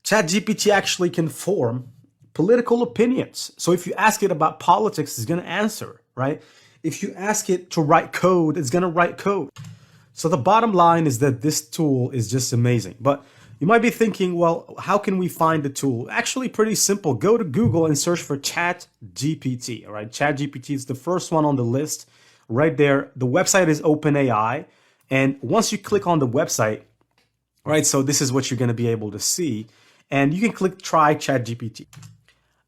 ChatGPT actually can form political opinions. So if you ask it about politics, it's going to answer, right? If you ask it to write code, it's going to write code. So the bottom line is that this tool is just amazing. But you might be thinking, well, how can we find the tool? Actually, pretty simple. Go to Google and search for ChatGPT. All right, ChatGPT is the first one on the list right there. The website is OpenAI. And once you click on the website, right, so this is what you're going to be able to see. And you can click try ChatGPT.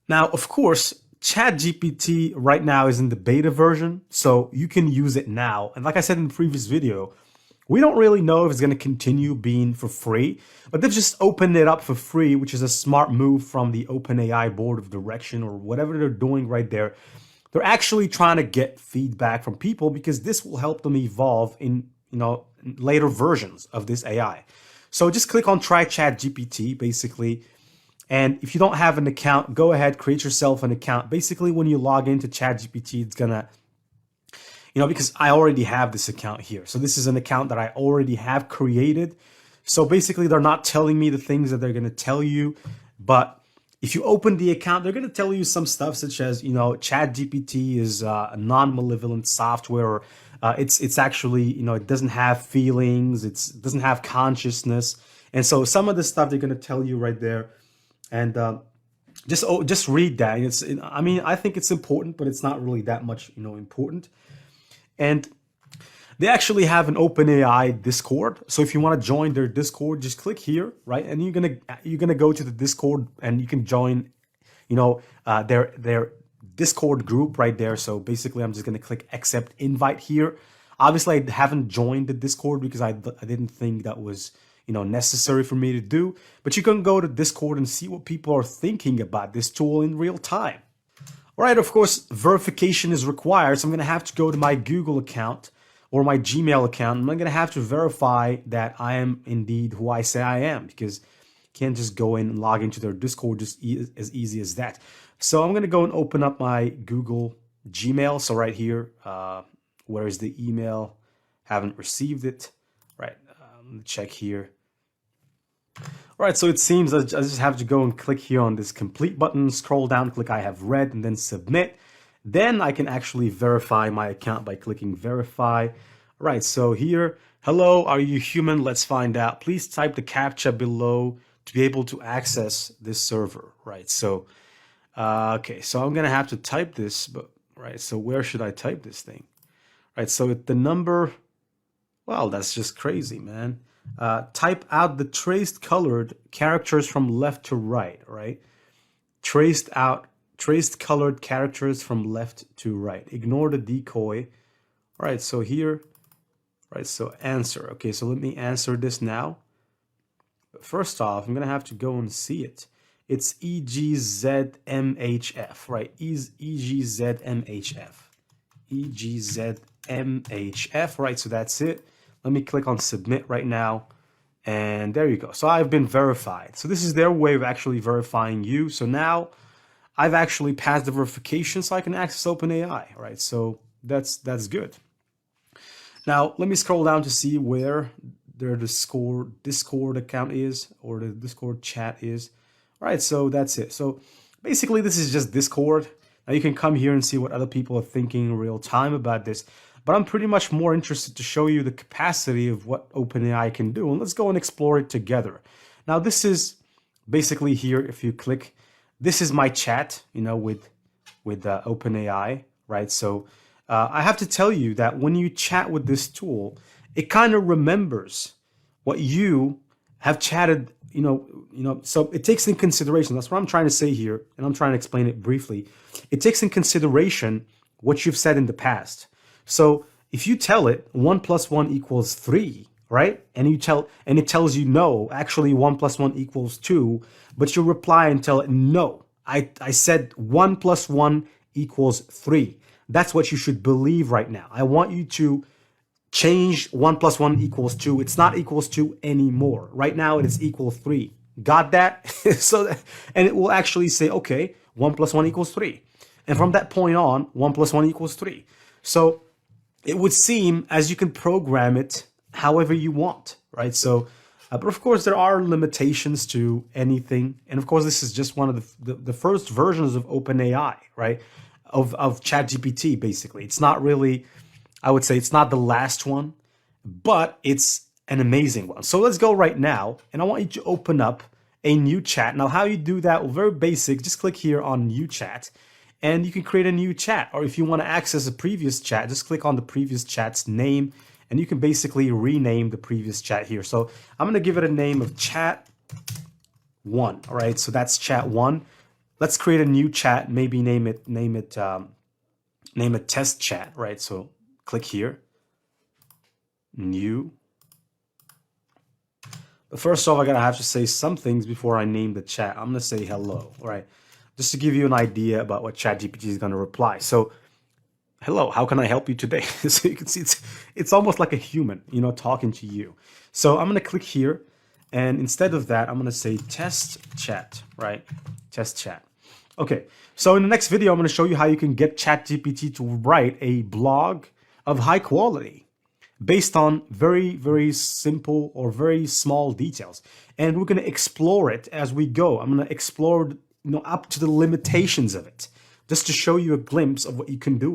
Now, of course, ChatGPT right now is in the beta version, so you can use it now. And like I said in the previous video, we don't really know if it's going to continue being for free, but they've just opened it up for free, which is a smart move from the OpenAI board of direction or whatever they're doing right there. They're actually trying to get feedback from people because this will help them evolve in, later versions of this AI. So just click on try ChatGPT basically. And if you don't have an account, go ahead, create yourself an account. Basically, when you log into ChatGPT, it's gonna, because I already have this account here. So this is an account that I already have created. So basically, they're not telling me the things that they're gonna tell you. But if you open the account, they're gonna tell you some stuff such as, ChatGPT is a non-malevolent software. It's actually, it doesn't have feelings. It doesn't have consciousness. And so some of the stuff they're gonna tell you right there. And just read that. I think it's important, but it's not really that much, important. And they actually have an OpenAI Discord. So if you want to join their Discord, just click here, right? And you're gonna go to the Discord, and you can join, their Discord group right there. So basically, I'm just gonna click accept invite here. Obviously, I haven't joined the Discord because I didn't think that was necessary for me to do, but you can go to Discord and see what people are thinking about this tool in real time. All right, of course, verification is required, so I'm going to have to go to my Google account or my Gmail account, and I'm going to have to verify that I am indeed who I say I am, because you can't just go in and log into their Discord just as easy as that. So I'm going to go and open up my Google Gmail. So right here, where is the email? Haven't received it. Right, let me check here. All right, so it seems I just have to go and click here on this complete button, scroll down, click I have read, and then submit. Then I can actually verify my account by clicking verify. All right, so here, hello, are you human? Let's find out. Please type the CAPTCHA below to be able to access this server, right? So, okay, so I'm gonna have to type this, but right, so where should I type this thing? Right, so the number, well, that's just crazy, man. Type out the traced colored characters from left to right, right? Traced colored characters from left to right. Ignore the decoy. All right, so here, right, so answer. Okay, so let me answer this now. But first off, I'm gonna have to go and see it. It's EGZMHF, right? EGZMHF. EGZMHF, right? So that's it. Let me click on submit right now. And there you go. So I've been verified. So this is their way of actually verifying you. So now I've actually passed the verification, so I can access OpenAI, right? So that's good. Now let me scroll down to see where their Discord account is, or the Discord chat is. All right, so that's it. So basically this is just Discord. Now you can come here and see what other people are thinking in real time about this. But I'm pretty much more interested to show you the capacity of what OpenAI can do. And let's go and explore it together. Now, this is basically here, if you click, this is my chat, with OpenAI, right? So I have to tell you that when you chat with this tool, it kind of remembers what you have chatted, so it takes in consideration. That's what I'm trying to say here, and I'm trying to explain it briefly. It takes in consideration what you've said in the past. So if you tell it 1 + 1 = 3, right? And it tells you no, actually 1 + 1 = 2, but you reply and tell it no. I said 1 + 1 = 3. That's what you should believe right now. I want you to change 1 + 1 = 2. It's not equals 2 anymore. Right now it is equal 3. Got that? And it will actually say, okay, 1 + 1 = 3. And from that point on, 1 + 1 = 3. So it would seem as you can program it however you want, right? So But of course, there are limitations to anything. And of course, this is just one of the first versions of OpenAI, right? Of ChatGPT, basically. It's not really, I would say it's not the last one, but it's an amazing one. So let's go right now. And I want you to open up a new chat. Now, how you do that? Well, very basic. Just click here on new chat and you can create a new chat. Or if you want to access a previous chat, just click on the previous chat's name and you can basically rename the previous chat here. So I'm going to give it a name of chat 1. All right. So that's chat 1. Let's create a new chat. Maybe name it test chat. Right. So click here, new. But first off, I gotta have to say some things before I name the chat. I'm gonna say hello, all right? Just to give you an idea about what ChatGPT is gonna reply. So, hello, how can I help you today? So you can see it's almost like a human, you know, talking to you. So I'm gonna click here, and instead of that, I'm gonna say test chat, right? Test chat. Okay, so in the next video, I'm gonna show you how you can get ChatGPT to write a blog of high quality, based on very, very simple or very small details. And we're going to explore it as we go. I'm going to explore, up to the limitations of it, just to show you a glimpse of what you can do.